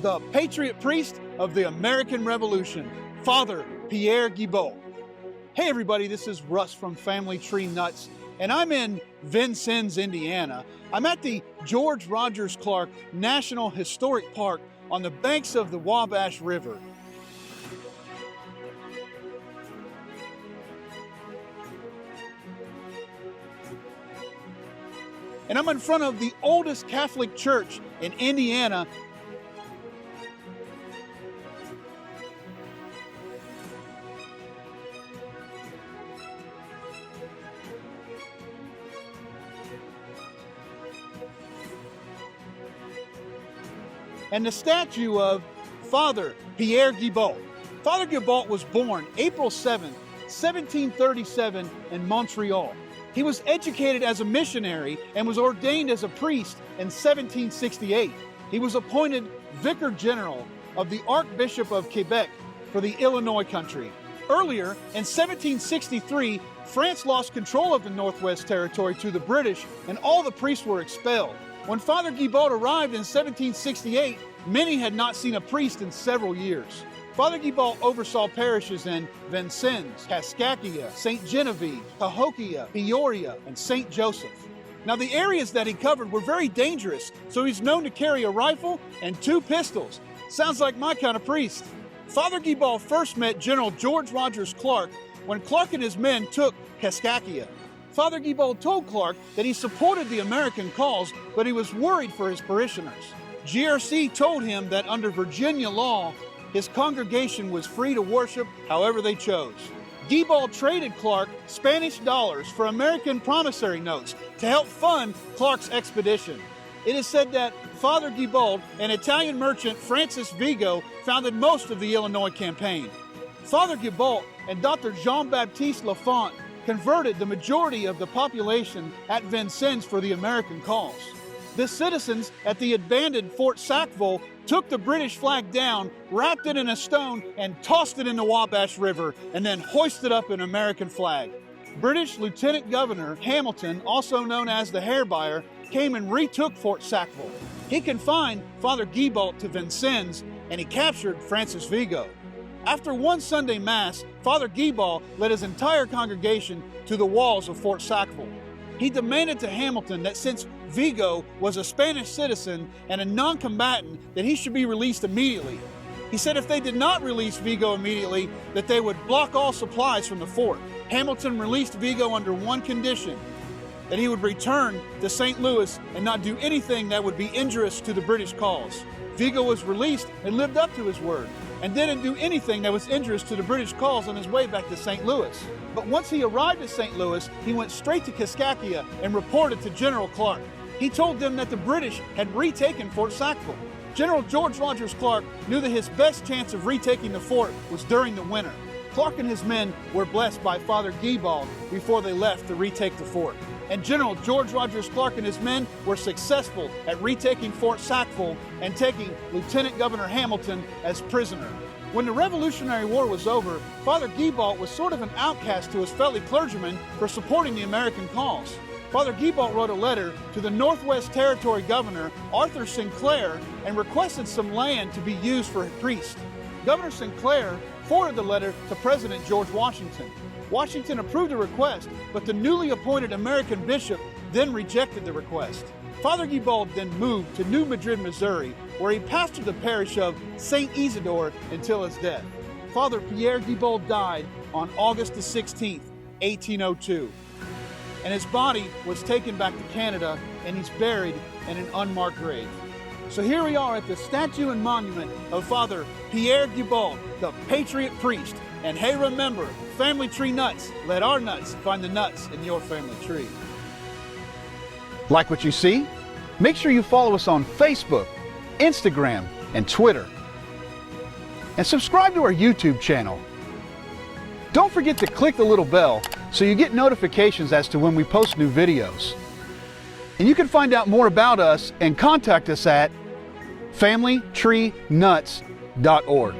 the Patriot Priest of the American Revolution, Father Pierre Gibault. Hey everybody, this is Russ from Family Tree Nuts, and I'm in Vincennes, Indiana. I'm at the George Rogers Clark National Historic Park on the banks of the Wabash River. And I'm in front of the oldest Catholic church in Indiana. And the statue of Father Pierre Gibault. Father Gibault was born April 7, 1737 in Montreal. He was educated as a missionary and was ordained as a priest in 1768. He was appointed Vicar General of the Archbishop of Quebec for the Illinois country. Earlier, in 1763, France lost control of the Northwest Territory to the British, and all the priests were expelled. When Father Gibault arrived in 1768, many had not seen a priest in several years. Father Gibault oversaw parishes in Vincennes, Kaskaskia, St. Genevieve, Cahokia, Peoria, and St. Joseph. Now the areas that he covered were very dangerous, so he's known to carry a rifle and 2 pistols. Sounds like my kind of priest. Father Gibault first met General George Rogers Clark when Clark and his men took Kaskaskia. Father Gibault told Clark that he supported the American cause, but he was worried for his parishioners. GRC told him that under Virginia law, his congregation was free to worship however they chose. Gibault traded Clark Spanish dollars for American promissory notes to help fund Clark's expedition. It is said that Father Gibault and Italian merchant Francis Vigo founded most of the Illinois campaign. Father Gibault and Dr. Jean-Baptiste Lafont converted the majority of the population at Vincennes for the American cause. The citizens at the abandoned Fort Sackville took the British flag down, wrapped it in a stone, and tossed it in the Wabash River, and then hoisted up an American flag. British Lieutenant Governor Hamilton, also known as the Hair Buyer, came and retook Fort Sackville. He confined Father Gibault to Vincennes, and he captured Francis Vigo. After one Sunday Mass, Father Gibault led his entire congregation to the walls of Fort Sackville. He demanded to Hamilton that since Vigo was a Spanish citizen and a non-combatant, that he should be released immediately. He said if they did not release Vigo immediately, that they would block all supplies from the fort. Hamilton released Vigo under one condition, that he would return to St. Louis and not do anything that would be injurious to the British cause. Vigo was released and lived up to his word, and didn't do anything that was injurious to the British cause on his way back to St. Louis. But once he arrived at St. Louis, he went straight to Kaskaskia and reported to General Clark. He told them that the British had retaken Fort Sackville. General George Rogers Clark knew that his best chance of retaking the fort was during the winter. Clark and his men were blessed by Father Gibault before they left to retake the fort. And General George Rogers Clark and his men were successful at retaking Fort Sackville and taking Lieutenant Governor Hamilton as prisoner. When the Revolutionary War was over, Father Gibault was sort of an outcast to his fellow clergymen for supporting the American cause. Father Gibault wrote a letter to the Northwest Territory Governor, Arthur Sinclair, and requested some land to be used for a priest. Governor Sinclair forwarded the letter to President George Washington. Washington approved the request, but the newly appointed American bishop then rejected the request. Father Gibault then moved to New Madrid, Missouri, where he pastored the parish of St. Isidore until his death. Father Pierre Gibault died on August the 16th, 1802. And his body was taken back to Canada, and he's buried in an unmarked grave. So here we are at the statue and monument of Father Pierre Gibault, the Patriot Priest. And hey, remember, Family Tree Nuts, let our nuts find the nuts in your family tree. Like what you see? Make sure you follow us on Facebook, Instagram, and Twitter. And subscribe to our YouTube channel. Don't forget to click the little bell so you get notifications as to when we post new videos. And you can find out more about us and contact us at familytreenuts.org.